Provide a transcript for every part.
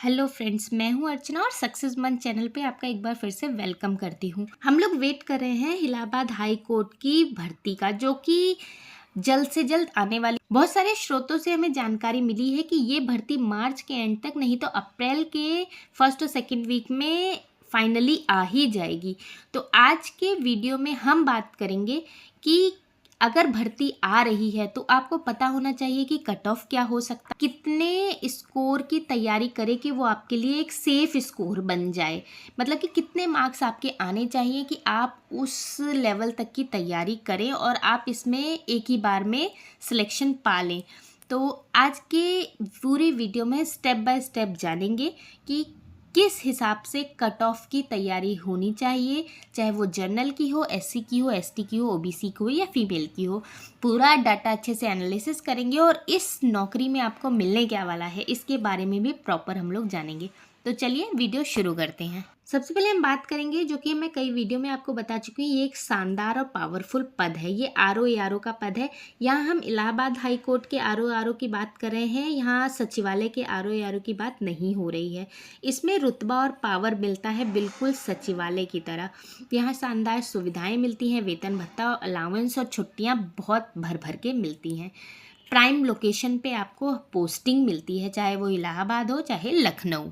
Hello friends, मैं हूं अर्चना और सक्सेस मंथ चैनल पे आपका एक बार फिर से वेलकम करती हूं। हम लोग वेट कर रहे हैं इलाहाबाद हाई कोर्ट की भर्ती का, जो कि जल्द से जल्द आने वाली। बहुत सारे स्रोतों से हमें जानकारी मिली है कि ये भर्ती मार्च के एंड तक नहीं तो अप्रैल के फर्स्ट और सेकेंड वीक में फाइनली आ ही जाएगी। तो आज के वीडियो में हम बात करेंगे कि अगर भर्ती आ रही है तो आपको पता होना चाहिए कि कट ऑफ क्या हो सकता है, कितने स्कोर की तैयारी करें कि वो आपके लिए एक सेफ स्कोर बन जाए। मतलब कि कितने मार्क्स आपके आने चाहिए कि आप उस लेवल तक की तैयारी करें और आप इसमें एक ही बार में सिलेक्शन पा लें। तो आज के पूरे वीडियो में स्टेप बाय स्टेप जानेंगे कि किस हिसाब से कट ऑफ की तैयारी होनी चाहिए, चाहे वो जनरल की हो, एससी की हो, एसटी की हो, ओबीसी की हो या फीमेल की हो। पूरा डाटा अच्छे से एनालिसिस करेंगे और इस नौकरी में आपको मिलने क्या वाला है इसके बारे में भी प्रॉपर हम लोग जानेंगे। तो चलिए वीडियो शुरू करते हैं। सबसे पहले हम बात करेंगे, जो कि मैं कई वीडियो में आपको बता चुकी हूँ, ये एक शानदार और पावरफुल पद है। ये आरओ का पद है। यहाँ हम इलाहाबाद हाई कोर्ट के आरओ की बात कर रहे हैं, यहाँ सचिवालय के आरओ की बात नहीं हो रही है। इसमें रुतबा और पावर मिलता है बिल्कुल सचिवालय की तरह। यहाँ शानदार सुविधाएं मिलती हैं, वेतन भत्ता, अलाउंस और छुट्टियाँ बहुत भर भर के मिलती हैं। प्राइम लोकेशन पे आपको पोस्टिंग मिलती है, चाहे वो इलाहाबाद हो चाहे लखनऊ।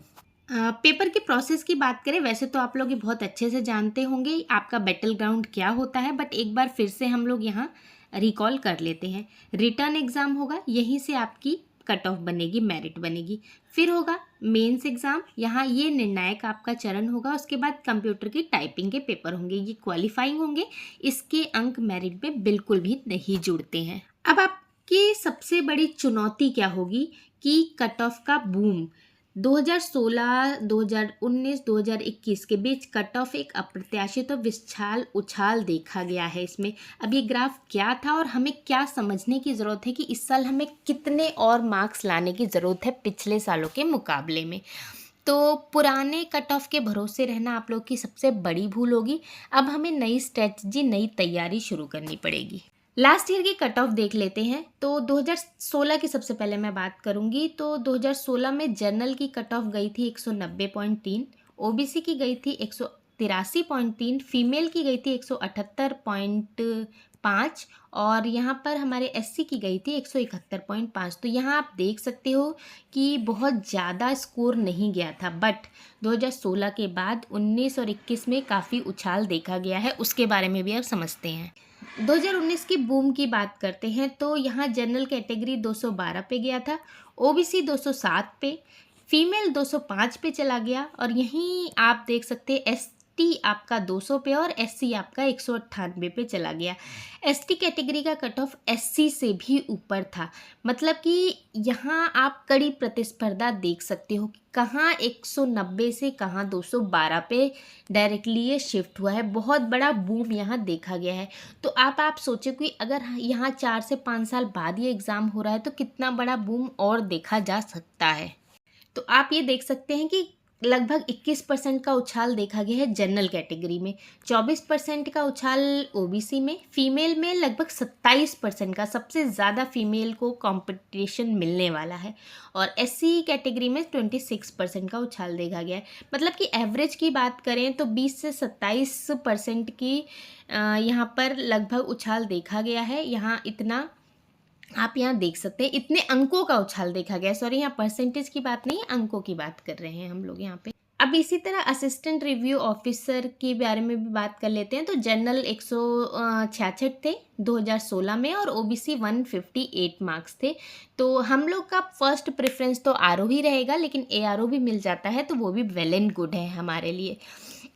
पेपर की प्रोसेस की बात करें, वैसे तो आप लोग ये बहुत अच्छे से जानते होंगे आपका बैटल ग्राउंड क्या होता है, बट एक बार फिर से हम लोग यहाँ रिकॉल कर लेते हैं। रिटर्न एग्ज़ाम होगा, यहीं से आपकी कट ऑफ बनेगी, मेरिट बनेगी। फिर होगा मेंस एग्ज़ाम, यहाँ ये निर्णायक आपका चरण होगा। उसके बाद कंप्यूटर की टाइपिंग के पेपर होंगे, ये क्वालिफाइंग होंगे। इसके अंक मेरिट में बिल्कुल भी नहीं जुड़ते हैं। अब आपकी सबसे बड़ी चुनौती क्या होगी कि कट ऑफ का बूम 2016, 2019, 2021 के बीच कट ऑफ एक अप्रत्याशित और विशाल उछाल देखा गया है इसमें। अब ये ग्राफ क्या था और हमें क्या समझने की ज़रूरत है कि इस साल हमें कितने और मार्क्स लाने की ज़रूरत है पिछले सालों के मुकाबले में। तो पुराने कट ऑफ के भरोसे रहना आप लोग की सबसे बड़ी भूल होगी। अब हमें नई स्ट्रेटजी, नई तैयारी शुरू करनी पड़ेगी। लास्ट ईयर की कट ऑफ देख लेते हैं। तो 2016 की सबसे पहले मैं बात करूंगी। तो 2016 में जनरल की कट ऑफ गई थी 190.3, ओबीसी की गई थी 183.3, फीमेल की गई थी 178.5 और यहाँ पर हमारे एससी की गई थी 171.5। तो यहाँ आप देख सकते हो कि बहुत ज़्यादा स्कोर नहीं गया था, बट 2016 के बाद 19 और 21 में काफ़ी उछाल देखा गया है। उसके बारे में भी आप समझते हैं। 2019 की बूम की बात करते हैं तो यहाँ जनरल कैटेगरी 212 पे गया था, ओबीसी 207 पे, फीमेल 205 पे चला गया और यहीं आप देख सकते हैं एसटी आपका 200 पे और एससी आपका 198 पे चला गया। एसटी कैटेगरी का कट ऑफ एससी से भी ऊपर था। मतलब कि यहाँ आप कड़ी प्रतिस्पर्धा देख सकते हो कि कहाँ 190 से कहाँ 212 पे डायरेक्टली ये शिफ्ट हुआ है। बहुत बड़ा बूम यहाँ देखा गया है। तो आप सोचो कि अगर यहाँ 4 से 5 साल बाद ये एग्ज़ाम हो रहा है तो कितना बड़ा बूम और देखा जा सकता है। तो आप ये देख सकते हैं कि लगभग 21% का उछाल देखा गया है जनरल कैटेगरी में, 24% का उछाल ओबीसी में, फीमेल में लगभग 27% का, सबसे ज़्यादा फीमेल को कंपटीशन मिलने वाला है, और एससी कैटेगरी में 26% का उछाल देखा गया है। मतलब कि एवरेज की बात करें तो 20 से 27% की यहाँ पर लगभग उछाल देखा गया है। यहाँ इतना आप यहाँ देख सकते हैं, इतने अंकों का उछाल देखा गया। सॉरी, यहाँ परसेंटेज की बात नहीं, अंकों की बात कर रहे हैं हम लोग यहाँ पे। अब इसी तरह असिस्टेंट रिव्यू ऑफिसर के बारे में भी बात कर लेते हैं। तो जनरल 166 थे 2016 में और ओबीसी 158 मार्क्स थे। तो हम लोग का फर्स्ट प्रेफरेंस तो आरओ ही रहेगा, लेकिन एआरओ भी मिल जाता है तो वो भी वेल एंड गुड है हमारे लिए।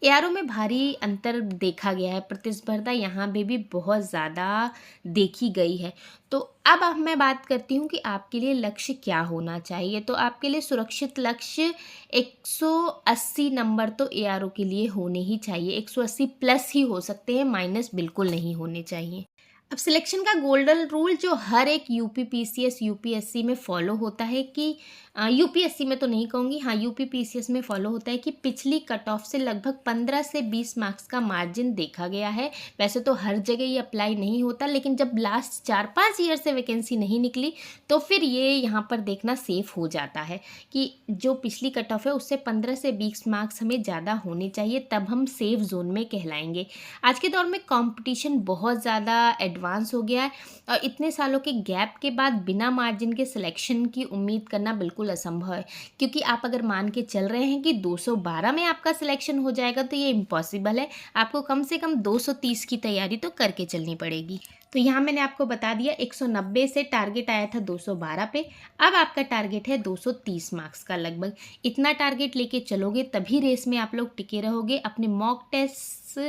एआरओ में भारी अंतर देखा गया है, प्रतिस्पर्धा यहाँ भी बहुत ज़्यादा देखी गई है। तो अब मैं बात करती हूँ कि आपके लिए लक्ष्य क्या होना चाहिए। तो आपके लिए सुरक्षित लक्ष्य 180 नंबर तो एआरओ के लिए होने ही चाहिए। 180 प्लस ही हो सकते हैं, माइनस बिल्कुल नहीं होने चाहिए। अब सिलेक्शन का गोल्डन रूल जो हर एक यूपी पीसीएस यूपीएससी में फॉलो होता है कि यूपीएससी में तो नहीं कहूँगी, हाँ यूपीपीसीएस में फॉलो होता है कि पिछली कट ऑफ से लगभग 15 से 20 मार्क्स का मार्जिन देखा गया है। वैसे तो हर जगह ये अप्लाई नहीं होता, लेकिन जब लास्ट 4-5 ईयर से वैकेंसी नहीं निकली तो फिर ये यहाँ पर देखना सेफ हो जाता है कि जो पिछली कट ऑफ है उससे 15 से 20 मार्क्स हमें ज़्यादा होने चाहिए, तब हम सेफ जोन में कहलाएंगे। आज के दौर में कंपटीशन बहुत ज़्यादा एडवांस हो गया है और इतने सालों के गैप के बाद बिना मार्जिन के सिलेक्शन की उम्मीद करना बिल्कुल असंभव है, क्योंकि आप अगर मान के चल रहे हैं कि 212 में आपका सिलेक्शन हो जाएगा तो ये इम्पॉसिबल है। आपको कम से कम 230 की तैयारी तो करके चलनी पड़ेगी। तो यहाँ मैंने आपको बता दिया 190 से टारगेट आया था 212 पे, अब आपका टारगेट है 230 मार्क्स का लगभग। इतना टारगेट लेके चलोगे तभी रेस में आप लोग टिके रहोगे। अपने मॉक टेस्ट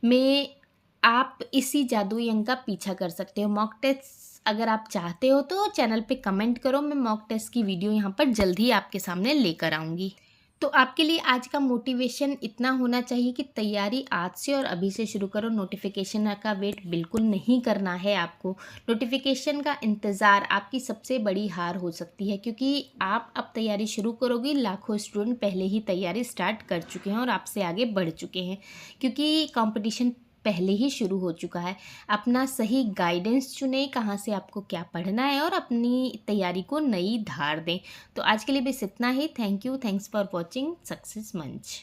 में आप इसी जादुई अंक का पीछा कर सकते हो। मॉक टेस्ट अगर आप चाहते हो तो चैनल पे कमेंट करो, मैं मॉक टेस्ट की वीडियो यहाँ पर जल्द ही आपके सामने लेकर आऊँगी। तो आपके लिए आज का मोटिवेशन इतना होना चाहिए कि तैयारी आज से और अभी से शुरू करो। नोटिफिकेशन का वेट बिल्कुल नहीं करना है आपको। नोटिफिकेशन का इंतज़ार आपकी सबसे बड़ी हार हो सकती है, क्योंकि आप अब तैयारी शुरू करोगे, लाखों स्टूडेंट पहले ही तैयारी स्टार्ट कर चुके हैं और आपसे आगे बढ़ चुके हैं, क्योंकि कंपटीशन पहले ही शुरू हो चुका है। अपना सही गाइडेंस चुनें, कहाँ से आपको क्या पढ़ना है और अपनी तैयारी को नई धार दें। तो आज के लिए बस इतना ही। Thank you, thanks for watching Success मंच।